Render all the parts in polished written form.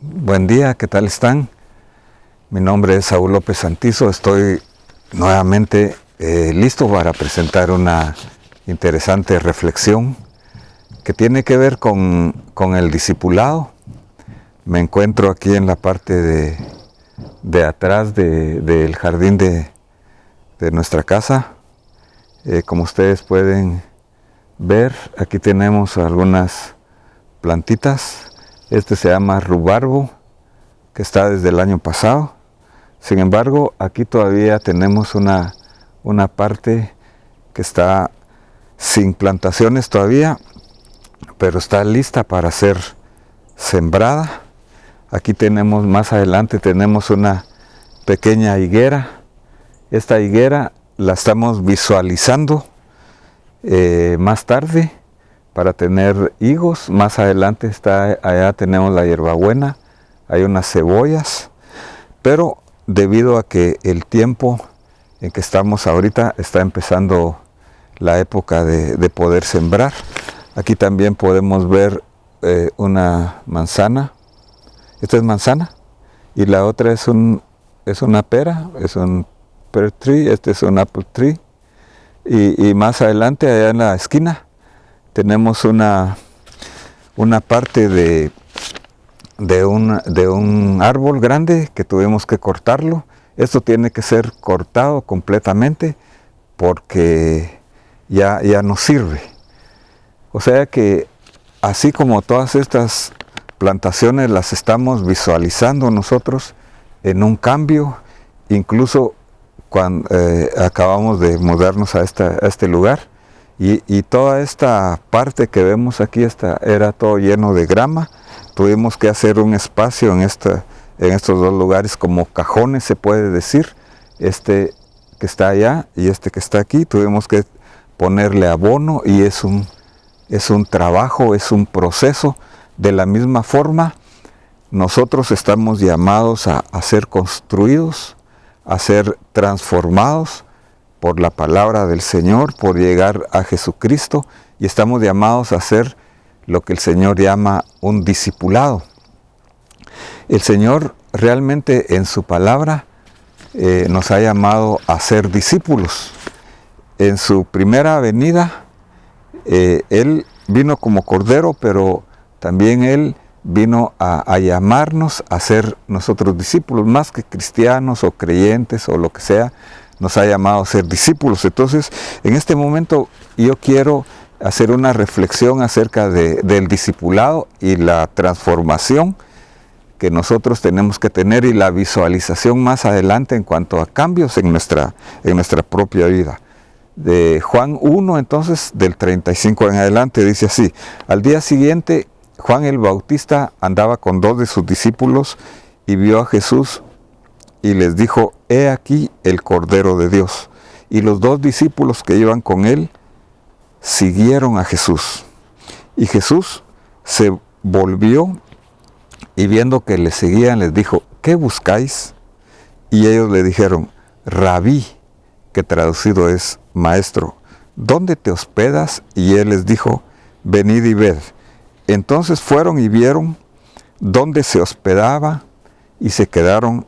Buen día, ¿qué tal están? Mi nombre es Saúl López Santizo, estoy nuevamente listo para presentar una interesante reflexión que tiene que ver con el discipulado. Me encuentro aquí en la parte de atrás del jardín de nuestra casa. Como ustedes pueden ver, aquí tenemos algunas plantitas. Este se llama rubarbo, que está desde el año pasado. Sin embargo, aquí todavía tenemos una parte que está sin plantaciones todavía, pero está lista para ser sembrada. Aquí tenemos, más adelante tenemos una pequeña higuera. Esta higuera la estamos visualizando más tarde para tener higos. Más adelante allá tenemos la hierbabuena, hay unas cebollas, pero debido a que el tiempo en que estamos ahorita está empezando la época de poder sembrar. Aquí también podemos ver una manzana. Esta es manzana y la otra es una pera, es un pear tree, este es un apple tree. Y más adelante, allá en la esquina, tenemos una parte de un árbol grande que tuvimos que cortarlo. Esto tiene que ser cortado completamente porque ya no sirve. O sea que así como todas estas plantaciones las estamos visualizando nosotros en un cambio, incluso cuando acabamos de mudarnos a este lugar, y toda esta parte que vemos aquí era todo lleno de grama. Tuvimos que hacer un espacio en estos dos lugares como cajones, se puede decir, este que está allá y este que está aquí. Tuvimos que ponerle abono y es un trabajo, es un proceso. De la misma forma, nosotros estamos llamados a ser construidos, a ser transformados por la palabra del Señor, por llegar a Jesucristo, y estamos llamados a ser lo que el Señor llama un discipulado. El Señor realmente en su palabra nos ha llamado a ser discípulos. En su primera venida, Él vino como Cordero, pero también Él vino a llamarnos a ser nosotros discípulos, más que cristianos o creyentes o lo que sea. Nos ha llamado a ser discípulos. Entonces, en este momento yo quiero hacer una reflexión acerca del discipulado y la transformación que nosotros tenemos que tener y la visualización más adelante en cuanto a cambios en nuestra propia vida. De Juan 1, entonces, del 35 en adelante, dice así: al día siguiente, Juan el Bautista andaba con 2 de sus discípulos y vio a Jesús y les dijo: he aquí el Cordero de Dios. Y los 2 discípulos que iban con él siguieron a Jesús. Y Jesús se volvió y viendo que le seguían les dijo: ¿qué buscáis? Y ellos le dijeron: Rabí, que traducido es maestro, ¿dónde te hospedas? Y él les dijo: venid y ved. Entonces fueron y vieron dónde se hospedaba y se quedaron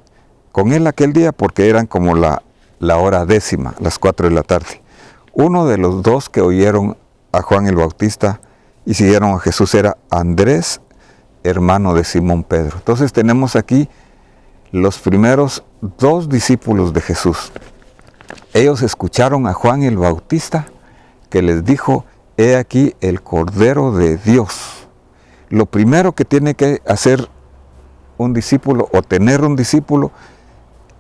con él aquel día, porque eran como la hora 10:00, las 4 de la tarde. Uno de los 2 que oyeron a Juan el Bautista y siguieron a Jesús era Andrés, hermano de Simón Pedro. Entonces tenemos aquí los primeros 2 discípulos de Jesús. Ellos escucharon a Juan el Bautista que les dijo: he aquí el Cordero de Dios. Lo primero que tiene que hacer un discípulo o tener un discípulo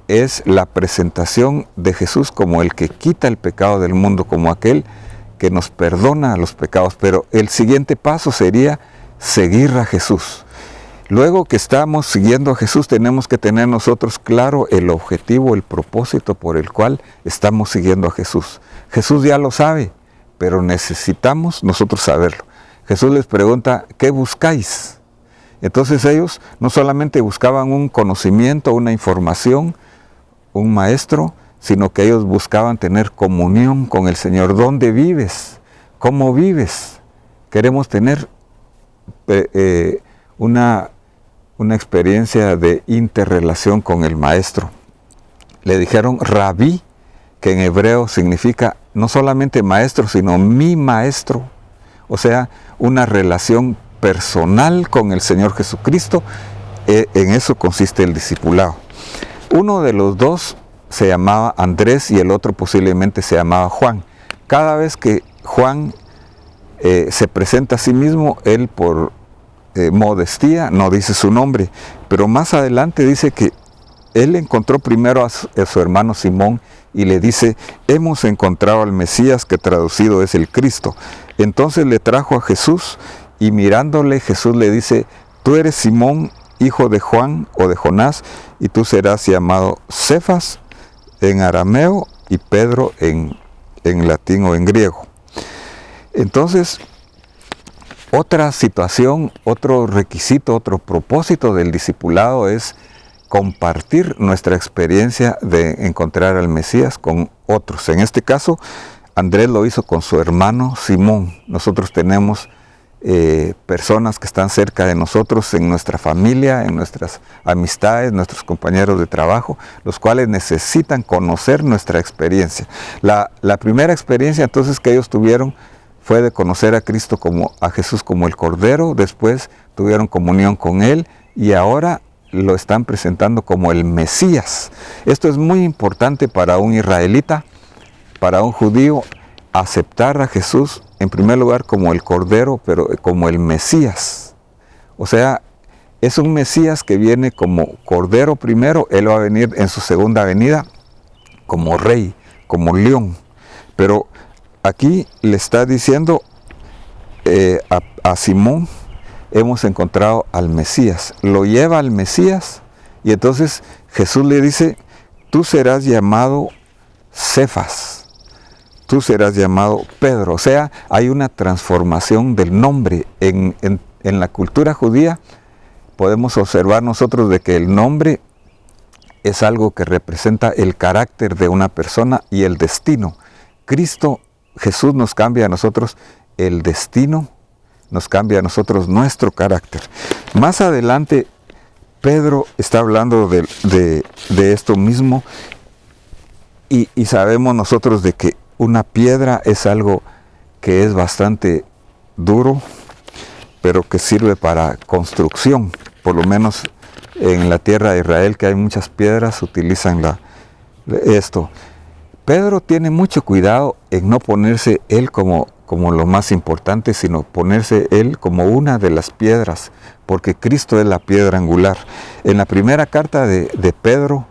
es la presentación de Jesús como el que quita el pecado del mundo, como aquel que nos perdona los pecados. Pero el siguiente paso sería seguir a Jesús. Luego que estamos siguiendo a Jesús, tenemos que tener nosotros claro el objetivo, el propósito por el cual estamos siguiendo a Jesús. Jesús ya lo sabe, pero necesitamos nosotros saberlo. Jesús les pregunta: ¿qué buscáis? Entonces ellos no solamente buscaban un conocimiento, una información, un maestro, sino que ellos buscaban tener comunión con el Señor. ¿Dónde vives? ¿Cómo vives? Queremos tener una una experiencia de interrelación con el maestro. Le dijeron rabí, que en hebreo significa no solamente maestro, sino mi maestro. O sea, una relación personal con el Señor Jesucristo. En eso consiste el discipulado. Uno de los dos se llamaba Andrés y el otro posiblemente se llamaba Juan. Cada vez que Juan se presenta a sí mismo, él por modestia no dice su nombre, pero más adelante dice que él encontró primero a su hermano Simón y le dice: hemos encontrado al Mesías, que traducido es el Cristo. Entonces le trajo a Jesús y mirándole Jesús le dice: tú eres Simón, hijo de Juan o de Jonás, y tú serás llamado Cefas en arameo y Pedro en latín o en griego. Entonces, otra situación, otro requisito, otro propósito del discipulado es compartir nuestra experiencia de encontrar al Mesías con otros. En este caso, Andrés lo hizo con su hermano Simón. Nosotros tenemos personas que están cerca de nosotros en nuestra familia, en nuestras amistades, nuestros compañeros de trabajo, los cuales necesitan conocer nuestra experiencia. La primera experiencia entonces que ellos tuvieron fue de conocer a Cristo a Jesús como el Cordero. Después tuvieron comunión con Él y ahora lo están presentando como el Mesías. Esto es muy importante para un israelita, para un judío, aceptar a Jesús en primer lugar como el Cordero, pero como el Mesías. O sea, es un Mesías que viene como Cordero primero. Él va a venir en su segunda venida como Rey, como León. Pero aquí le está diciendo a Simón: hemos encontrado al Mesías. Lo lleva al Mesías y entonces Jesús le dice: tú serás llamado Cefas, tú serás llamado Pedro. O sea, hay una transformación del nombre. En la cultura judía podemos observar nosotros de que el nombre es algo que representa el carácter de una persona y el destino. Jesús nos cambia a nosotros el destino, nos cambia a nosotros nuestro carácter. Más adelante, Pedro está hablando de esto mismo y sabemos nosotros de que una piedra es algo que es bastante duro, pero que sirve para construcción. Por lo menos en la tierra de Israel, que hay muchas piedras, utilizan esto. Pedro tiene mucho cuidado en no ponerse él como lo más importante, sino ponerse él como una de las piedras, porque Cristo es la piedra angular. En la primera carta de Pedro,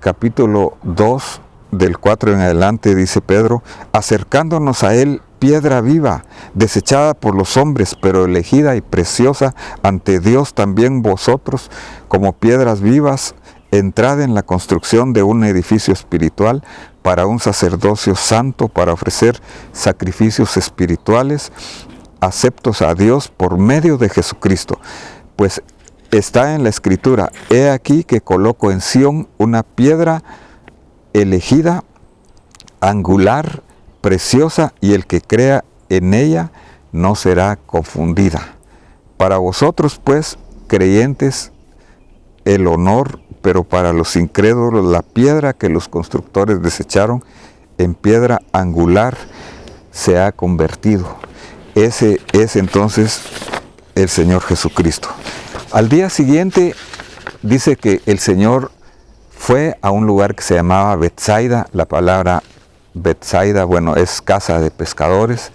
capítulo 2, del 4 en adelante, dice Pedro: acercándonos a él, piedra viva, desechada por los hombres, pero elegida y preciosa ante Dios, también vosotros, como piedras vivas, entrad en la construcción de un edificio espiritual, para un sacerdocio santo, para ofrecer sacrificios espirituales aceptos a Dios por medio de Jesucristo. Pues está en la Escritura: he aquí que coloco en Sión una piedra elegida, angular, preciosa, y el que crea en ella no será confundida. Para vosotros, pues, creyentes, el honor, pero para los incrédulos la piedra que los constructores desecharon en piedra angular se ha convertido. Ese es entonces el Señor Jesucristo. Al día siguiente dice que el Señor fue a un lugar que se llamaba Betsaida. La palabra Betsaida, bueno, es casa de pescadores.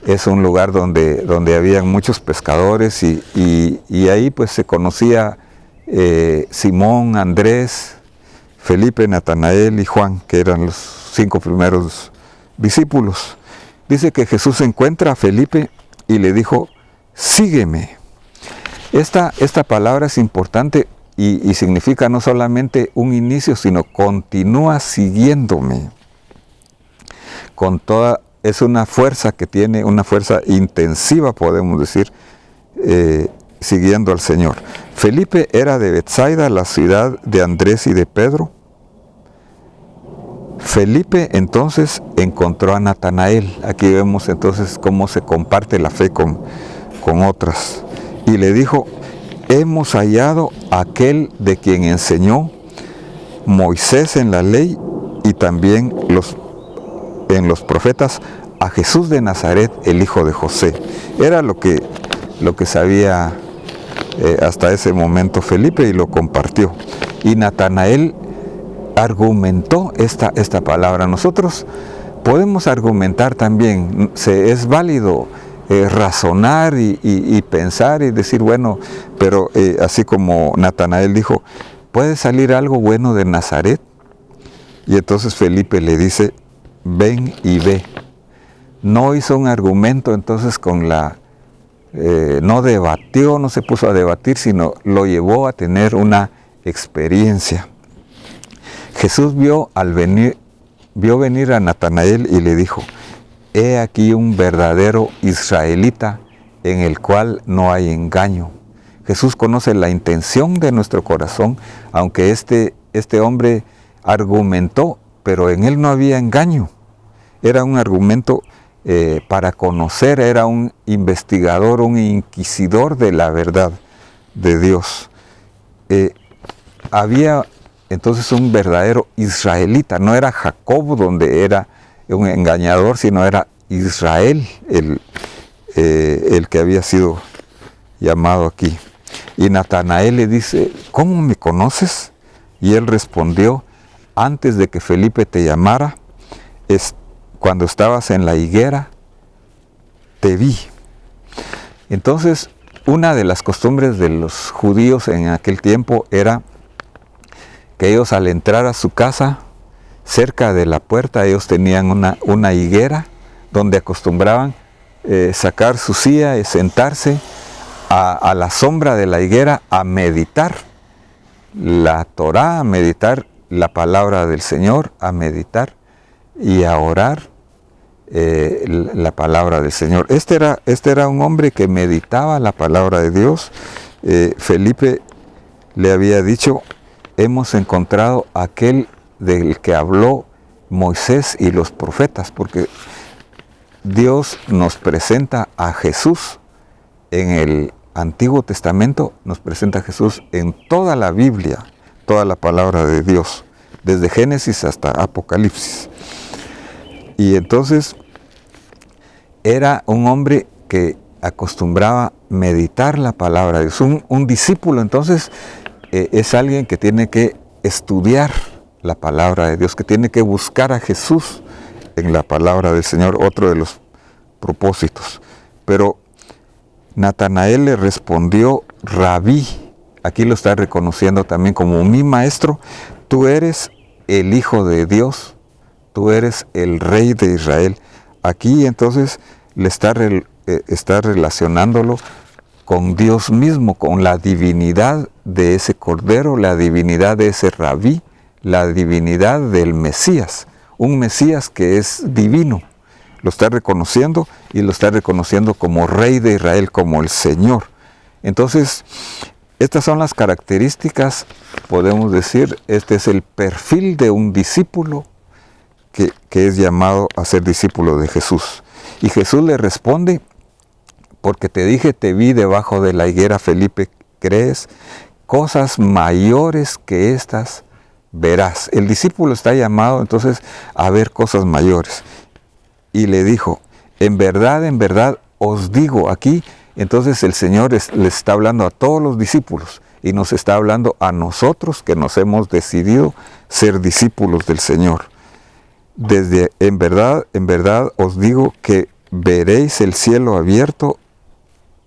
Es un lugar donde habían muchos pescadores y ahí pues se conocía Simón, Andrés, Felipe, Natanael y Juan, que eran los 5 primeros discípulos. Dice que Jesús encuentra a Felipe y le dijo: sígueme. Esta palabra es importante y significa no solamente un inicio, sino continúa siguiéndome. Es una fuerza que tiene, una fuerza intensiva, podemos decir, siguiendo al Señor. Felipe era de Betsaida, la ciudad de Andrés y de Pedro. Felipe entonces encontró a Natanael. Aquí vemos entonces cómo se comparte la fe con otras. Y le dijo: hemos hallado aquel de quien enseñó Moisés en la ley y también en los profetas, a Jesús de Nazaret, el hijo de José. Era lo que sabía hasta ese momento Felipe, y lo compartió. Y Natanael argumentó esta palabra. Nosotros podemos argumentar también, es válido razonar y pensar y decir, bueno, pero así como Natanael dijo, ¿puede salir algo bueno de Nazaret? Y entonces Felipe le dice, ven y ve. No hizo un argumento entonces no debatió, no se puso a debatir, sino lo llevó a tener una experiencia. Jesús vio venir a Natanael y le dijo, he aquí un verdadero israelita en el cual no hay engaño. Jesús conoce la intención de nuestro corazón, aunque este hombre argumentó, pero en él no había engaño. Era un argumento para conocer, era un investigador, un inquisidor de la verdad de Dios. Había entonces un verdadero israelita, no era Jacob donde era un engañador, sino era Israel el que había sido llamado aquí. Y Natanael le dice, ¿cómo me conoces? Y él respondió, antes de que Felipe te llamara, cuando estabas en la higuera, te vi. Entonces, una de las costumbres de los judíos en aquel tiempo era que ellos, al entrar a su casa, cerca de la puerta, ellos tenían una higuera donde acostumbraban sacar su silla y sentarse a la sombra de la higuera a meditar la Torá, a meditar la palabra del Señor, a meditar y a orar la palabra del Señor. Este era un hombre que meditaba la palabra de Dios. Felipe le había dicho, hemos encontrado aquel del que habló Moisés y los profetas, porque Dios nos presenta a Jesús en el Antiguo Testamento, nos presenta a Jesús en toda la Biblia, toda la palabra de Dios, desde Génesis hasta Apocalipsis. Y entonces era un hombre que acostumbraba meditar la palabra de Dios. Un discípulo entonces es alguien que tiene que estudiar la palabra de Dios, que tiene que buscar a Jesús en la palabra del Señor, otro de los propósitos. Pero Natanael le respondió, Rabí, aquí lo está reconociendo también como mi maestro, tú eres el Hijo de Dios, tú eres el Rey de Israel. Aquí entonces le está relacionándolo con Dios mismo, con la divinidad de ese Cordero, la divinidad de ese Rabí, la divinidad del Mesías, un Mesías que es divino. Lo está reconociendo y lo está reconociendo como Rey de Israel, como el Señor. Entonces, estas son las características, podemos decir, este es el perfil de un discípulo que es llamado a ser discípulo de Jesús. Y Jesús le responde, porque te dije, te vi debajo de la higuera, Felipe, ¿crees? Cosas mayores que estas verás. El discípulo está llamado entonces a ver cosas mayores. Y le dijo, en verdad os digo, aquí entonces el Señor le está hablando a todos los discípulos y nos está hablando a nosotros que nos hemos decidido ser discípulos del Señor. En verdad os digo que veréis el cielo abierto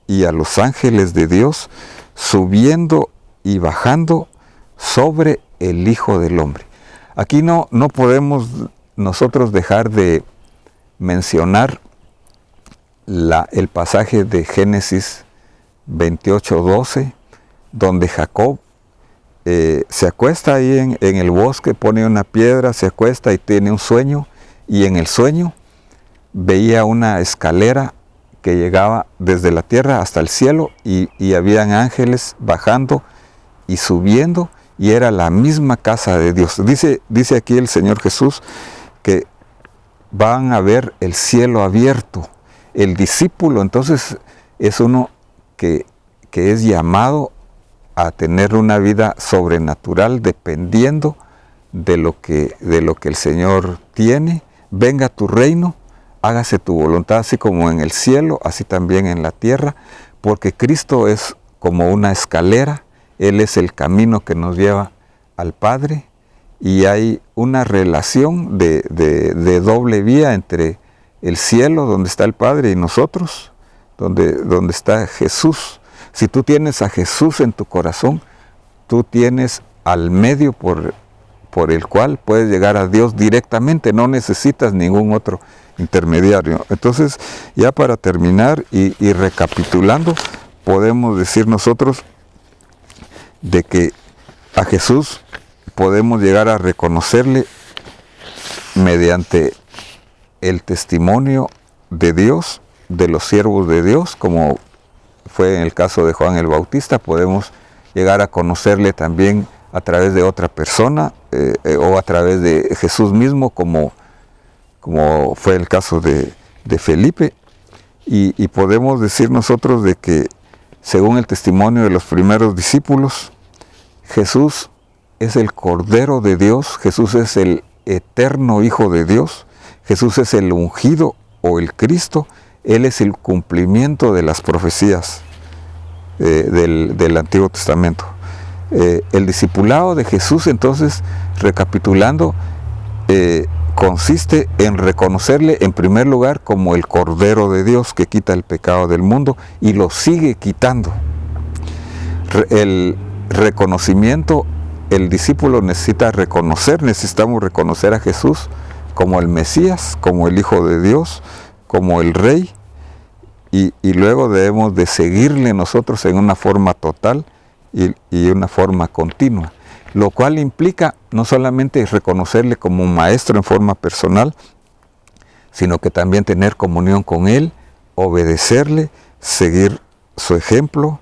y a los ángeles de Dios subiendo y bajando sobre el Hijo del Hombre. Aquí no podemos nosotros dejar de mencionar el pasaje de Génesis 28:12, donde Jacob se acuesta ahí en el bosque, pone una piedra, se acuesta y tiene un sueño, y en el sueño veía una escalera que llegaba desde la tierra hasta el cielo y habían ángeles bajando y subiendo, y era la misma casa de Dios. Dice aquí el Señor Jesús que van a ver el cielo abierto. El discípulo entonces es uno que es llamado a tener una vida sobrenatural dependiendo de lo que el Señor tiene. Venga tu reino, hágase tu voluntad, así como en el cielo, así también en la tierra, porque Cristo es como una escalera, Él es el camino que nos lleva al Padre, y hay una relación de doble vía entre el cielo, donde está el Padre, y nosotros, donde está Jesús. Si tú tienes a Jesús en tu corazón, tú tienes al medio por el cual puedes llegar a Dios directamente, no necesitas ningún otro intermediario. Entonces, ya para terminar y recapitulando, podemos decir nosotros de que a Jesús podemos llegar a reconocerle mediante el testimonio de Dios, de los siervos de Dios, como fue en el caso de Juan el Bautista. Podemos llegar a conocerle también a través de otra persona o a través de Jesús mismo, como fue el caso de Felipe, y podemos decir nosotros de que, según el testimonio de los primeros discípulos, Jesús es el Cordero de Dios, Jesús es el eterno Hijo de Dios, Jesús es el ungido o el Cristo, Él es el cumplimiento de las profecías del Antiguo Testamento. El discipulado de Jesús, entonces, recapitulando, consiste en reconocerle en primer lugar como el Cordero de Dios que quita el pecado del mundo y lo sigue quitando. El reconocimiento, el discípulo necesitamos reconocer a Jesús como el Mesías, como el Hijo de Dios, como el Rey, y luego debemos de seguirle nosotros en una forma total y una forma continua, lo cual implica no solamente reconocerle como un maestro en forma personal, sino que también tener comunión con Él, obedecerle, seguir su ejemplo,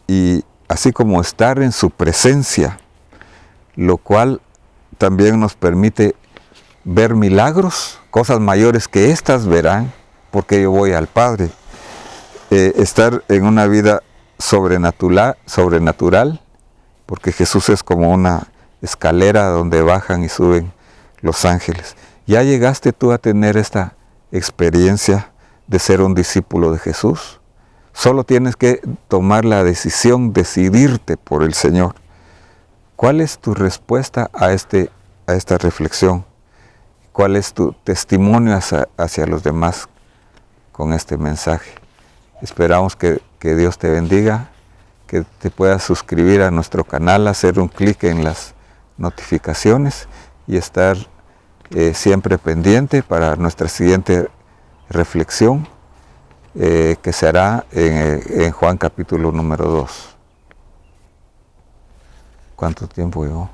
y así como estar en su presencia, lo cual también nos permite ver milagros, cosas mayores que estas verán, porque yo voy al Padre. Estar en una vida sobrenatural, porque Jesús es como una escalera donde bajan y suben los ángeles. ¿Ya llegaste tú a tener esta experiencia de ser un discípulo de Jesús? Solo tienes que tomar la decisión, decidirte por el Señor. ¿Cuál es tu respuesta a esta reflexión? ¿Cuál es tu testimonio hacia los demás con este mensaje? Esperamos que Dios te bendiga, que te puedas suscribir a nuestro canal, hacer un clic en las notificaciones y estar siempre pendiente para nuestra siguiente reflexión, que se hará en Juan capítulo número 2. ¿Cuánto tiempo llevó?